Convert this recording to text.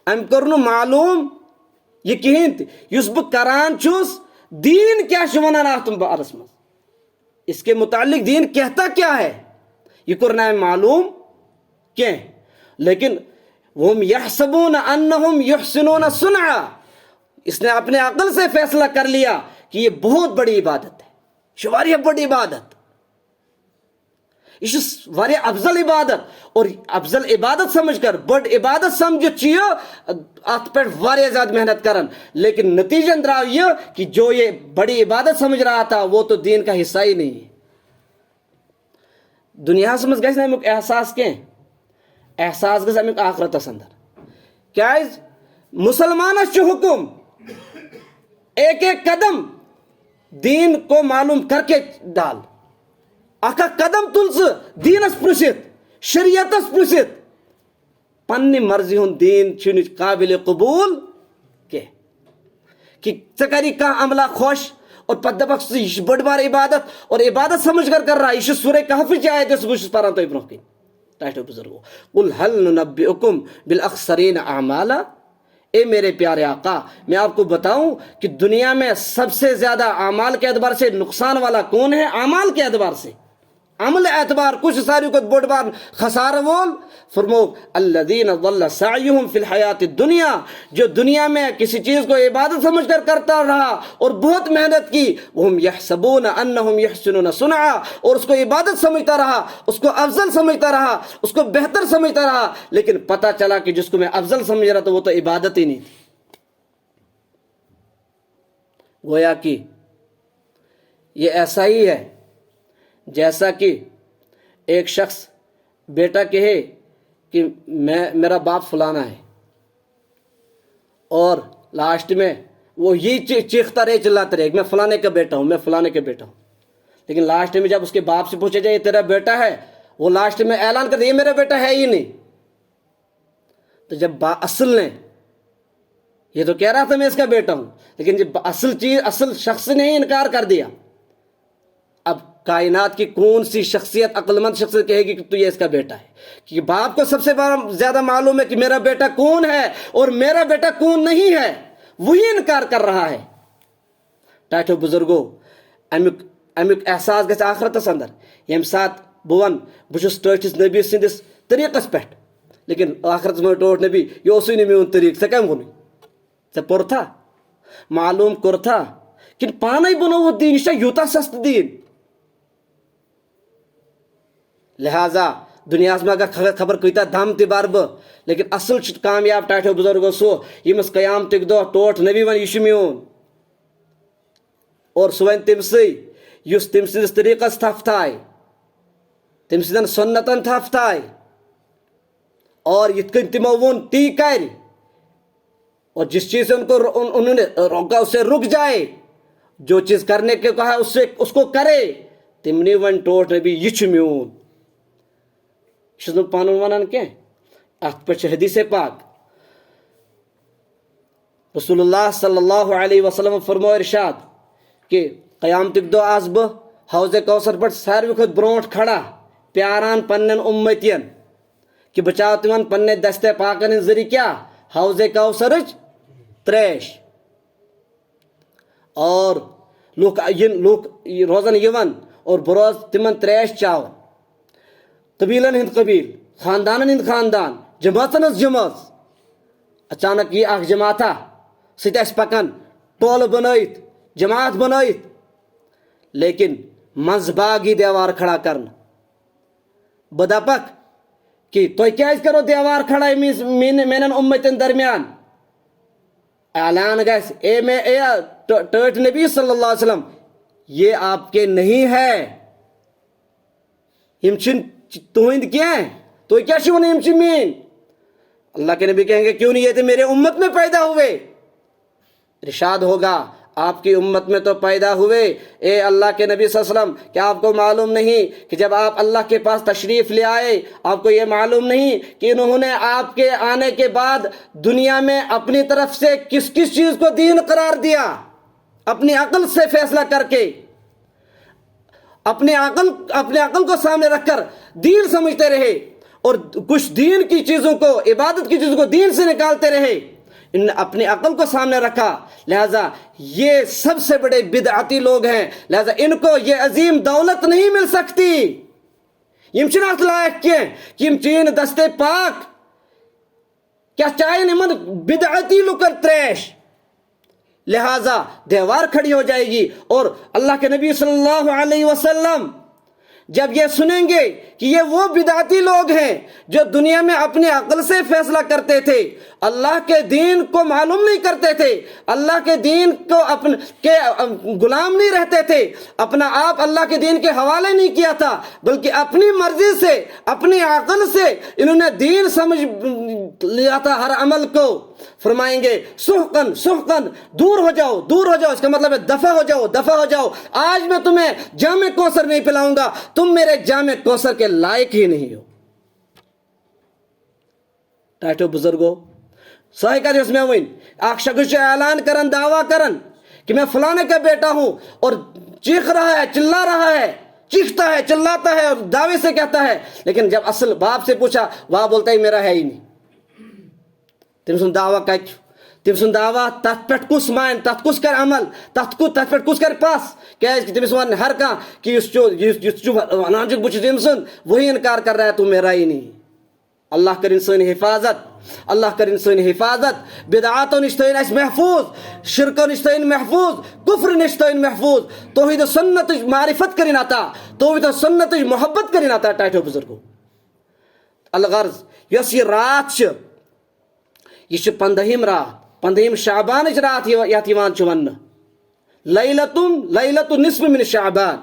ام کر معلوم یہ کہین تس بہ کران چھس دین کیا ونان ات بارس مز اس کے متعلق دین کہتا کیا ہے یہ کور نا معلوم کی لیکن وہ یحسبون انہم یحسنون صنعا اس نے اپنے عقل سے فیصلہ کر لیا کہ یہ بہت بڑی عبادت ہے یہ واریاہ بڑی عبادت یہ واریاہ افضل عبادت اور افضل عبادت سمجھ کر بڑ عبادت سمجھت ات پہ واریاہ زیادہ محنت کرن لیکن نتیجہ درآو یہ کہ جو یہ بڑی عبادت سمجھ رہا تھا وہ تو دین کا حصہ ہی نہیں ہے دنیا مز گژھِ نہٕ امیُک احساس کینٛہہ احساس گژھِ امیُک آخرتس اندر کیازِ مسلمانس چھُ حکم ایک ایک قدم دین کو معلوم کر کے ڈال اکھ قدم تل دینس پرژھِتھ شریعتس پرژھِتھ پننہِ مرضی ہُنٛد دین چھُنہٕ قابل قبول کینٛہہ کہ ژےٚ کری کانٛہہ عملہ خۄش اور پتہٕ دپکھ ژٕ یہِ چھِ بٔڑ بار عبادت اور عبادت سمجھ کر رہا یہ چھُ سورہ کہفٕچ آیت یۄس بہٕ چھُس پران تۄہہِ برونٛہہ کِنۍ ٹاٹھیو بزرگو قل هل ننبئکم بالاخسرین اعمالا اے میرے پیارے آقا میں آپ کو بتاؤں کہ دنیا میں سب سے زیادہ اعمال کے اعتبار سے نقصان والا کون ہے اعمال کے اعتبار سے عمل اعتبار کچھ ساری کو بڑ بار خسارہ وول فرمو الذین ضل سعیہم فی الحیات الدنیا جو دنیا میں کسی چیز کو عبادت سمجھ کر کرتا رہا اور بہت محنت کی وہم یحسبون انہم یحسنون صنعا اور اس کو عبادت سمجھتا رہا اس کو افضل سمجھتا رہا اس کو بہتر سمجھتا رہا لیکن پتہ چلا کہ جس کو میں افضل سمجھ رہا تھا وہ تو عبادت ہی نہیں تھی گویا کہ یہ ایسا ہی ہے جیسا کہ ایک شخص بیٹا کہے کہ میرا باپ فلانا ہے اور لاسٹ میں وہ یہی چیختا رہے چلاتا رہے میں فلانے کا بیٹا ہوں میں فلانے کا بیٹا ہوں لیکن لاسٹ میں جب اس کے باپ سے پوچھا جائے یہ تیرا بیٹا ہے وہ لاسٹ میں اعلان کرتا یہ میرا بیٹا ہے ہی نہیں تو جب اصل نے یہ تو کہہ رہا تھا میں اس کا بیٹا ہوں لیکن جب اصل شخص نے ہی انکار کر دیا اب کائنات کی کون سی شخصیت عقل مند شخصیت کہے گی کہ تو یہ اس کا بیٹا ہے کہ باپ کو سب سے زیادہ معلوم ہے کہ میرا بیٹا کون ہے اور میرا بیٹا کون نہیں ہے وہی انکار کر رہا ہے ٹاٹھو بزرگو امیک احساس گژھِ آخرتس اندر یم سات بہ ون بہ چھُس ٹٲٹھِس نبی سٕنٛدِس طریقس پٮ۪ٹھ لیکن آخرتس منٛز ٹوٹھ نبی یہ اوسُے نہٕ میون طریقہٕ ژےٚ کٔمۍ ووٚنُے ژےٚ پوٚرتھا معلوم کوٚرتھا کِنہٕ پانے بنووُتھ دیٖن یہِ چھا یوٗتاہ سستہٕ دیٖن لہذا دنیا میں اگر خبر کۭتیاہ دم تہِ بر بہٕ لیکن اصل چھُ کامیاب ٹاٹھیو بزرگو سُہ ییٚمِس قیامتٕکۍ دۄہ ٹوٹھ نبی ون یہِ چھُ میون اور سُہ وَنہِ تٔمسٕے یُس تٔمۍ سٕنٛدِس طریقس تھپھ تھایہِ تٔمۍ سٕنٛدٮ۪ن سُنتن تھپھ تھایہِ اور یِتھ کٔنۍ تِمو ووٚن تی کرِ اور جس چیز سے انہوں نے روکا اسے رک جائے جو چیز کرنے کے کہا اس کو کرے تمنی ون ٹوٹھ نبی یہ چھُ میون یہ چھُس نہٕ پنُن ونان کینٛہہ اتھ پٮ۪ٹھ چھِ حدیث پاک رسول اللہ صلی اللہ علیہ وسلم فرمو ارشاد کہ قیامتٕکۍ دۄہ آسہٕ بہٕ حوض کوثر پٮ۪ٹھ ساروی کھۄتہٕ برونٛٹھ کھڑا پیاران پننٮ۪ن اُمتین کہ بچاو تِمن پننہِ دستِ پاکن ہٕنٛدۍ ذریعہِ کیٛاہ حوض کوثرٕچ تریش اور لوگ روزن یون اور بہ روز تمن تریش چاون قبیلن ہند قبیل خاندانن ہند خاندان جماعتن ہز جماعت اچانک یہ اخ جماعتہ سہ پکان ٹولہ بنائت جماعت بنائت لیکن منز باغ ہی دیوار کھڑا کرنا بہ دپک کہ تُہۍ کیازِ کرو دیوار کھڑا میانن امتن درمیان اعلان گژھِ اے ٹٲٹھۍ نبی صلی اللہ علیہ وسلم یہ آپ کے نہیں ہے یم چھنہٕ تُہنٛدۍ کینٛہہ تُہۍ کیٛاہ چھِو ونان یم چھِ میٲنۍ اللہ کے نبی کہیں گے کیوں نہیں یہ تو میرے امت میں پیدا ہوئے ارشاد ہوگا آپ کی امت میں تو پیدا ہوئے اے اللہ کے نبی صلی اللہ علیہ وسلم کیا آپ کو معلوم نہیں کہ جب آپ اللہ کے پاس تشریف لے آئے آپ کو یہ معلوم نہیں کہ انہوں نے آپ کے آنے کے بعد دنیا میں اپنی طرف سے کس کس چیز کو دین قرار دیا اپنی عقل سے فیصلہ کر کے اپنے عقل کو سامنے رکھ کر دین سمجھتے رہے اور کچھ دین کی چیزوں کو، عبادت کی چیزوں کو دین سے نکالتے رہے، انہوں نے اپنی عقل کو سامنے رکھا، لہذا یہ سب سے بڑے بدعتی لوگ ہیں، لہذا ان کو یہ عظیم دولت نہیں مل سکتی. یم چھنہ اتھ لائق کینٛہہ کہ یم چین دستے پاک کیا چاہیے من بدعتی لکر تریش، لہذا دیوار کھڑی ہو جائے گی. اور اللہ کے نبی صلی اللہ علیہ وسلم جب یہ سنیں گے کہ یہ وہ بدعتی لوگ ہیں جو دنیا میں اپنی عقل سے فیصلہ کرتے تھے، اللہ کے دین کو معلوم نہیں کرتے تھے، اللہ کے دین کو کے غلام نہیں رہتے تھے، اپنا آپ اللہ کے دین کے حوالے نہیں کیا تھا، بلکہ اپنی مرضی سے، اپنی عقل سے انہوں نے دین سمجھ لیا تھا ہر عمل کو. فرمائیں گے سحقن سحقن، دور ہو جاؤ دور ہو جاؤ، اس کا مطلب ہے دفع ہو جاؤ دفع ہو جاؤ. آج میں تمہیں جام کوثر نہیں پلاؤں گا، تم میرے جام کوثر کے لائق ہی نہیں ہو. ٹائٹو بزرگو صحیح کہا جس میں ون اخ شخص اعلان کرن دعویٰ کرن کہ میں فلانے کا بیٹا ہوں، اور چیخ رہا ہے چلا رہا ہے، چیختا ہے چلاتا ہے اور دعوے سے کہتا ہے، لیکن جب اصل باپ سے پوچھا وہاں بولتا ہے میرا ہے ہی نہیں. تم سن دعویٰ کت، تم سن دعویٰ تت پہ کس مان، تت کس کر عمل، تت پہ کس کر پاس، کیازِ تمس ون ہر کھانا کہ ونان بہ چھس یم سن وہی انکار کر رہا ہے تو میرا ہی نہیں. اللہ کرن سٲنۍ حفاظت، اللہ کرن سٲنۍ حفاظت، بدعاتو نش تھٲیِن اَسہِ محفوظ، شرکو نش تھٲیِن محفوظ، کفر نش تھٲیِن محفوظ، توحید و سنتٕچ معرفت کٔرِنۍ عطا، توحید و سنتٕچ محبت کٔرِنۍ عطا. ٹائٹو بزرگو الغرض یۄس یہِ رات چھِ یہ چھِ 15ہِم رات، 15ہِم شعبانٕچ رات یتھ یِوان چھِ وننہٕ، لیلۃ نصف من شعبان.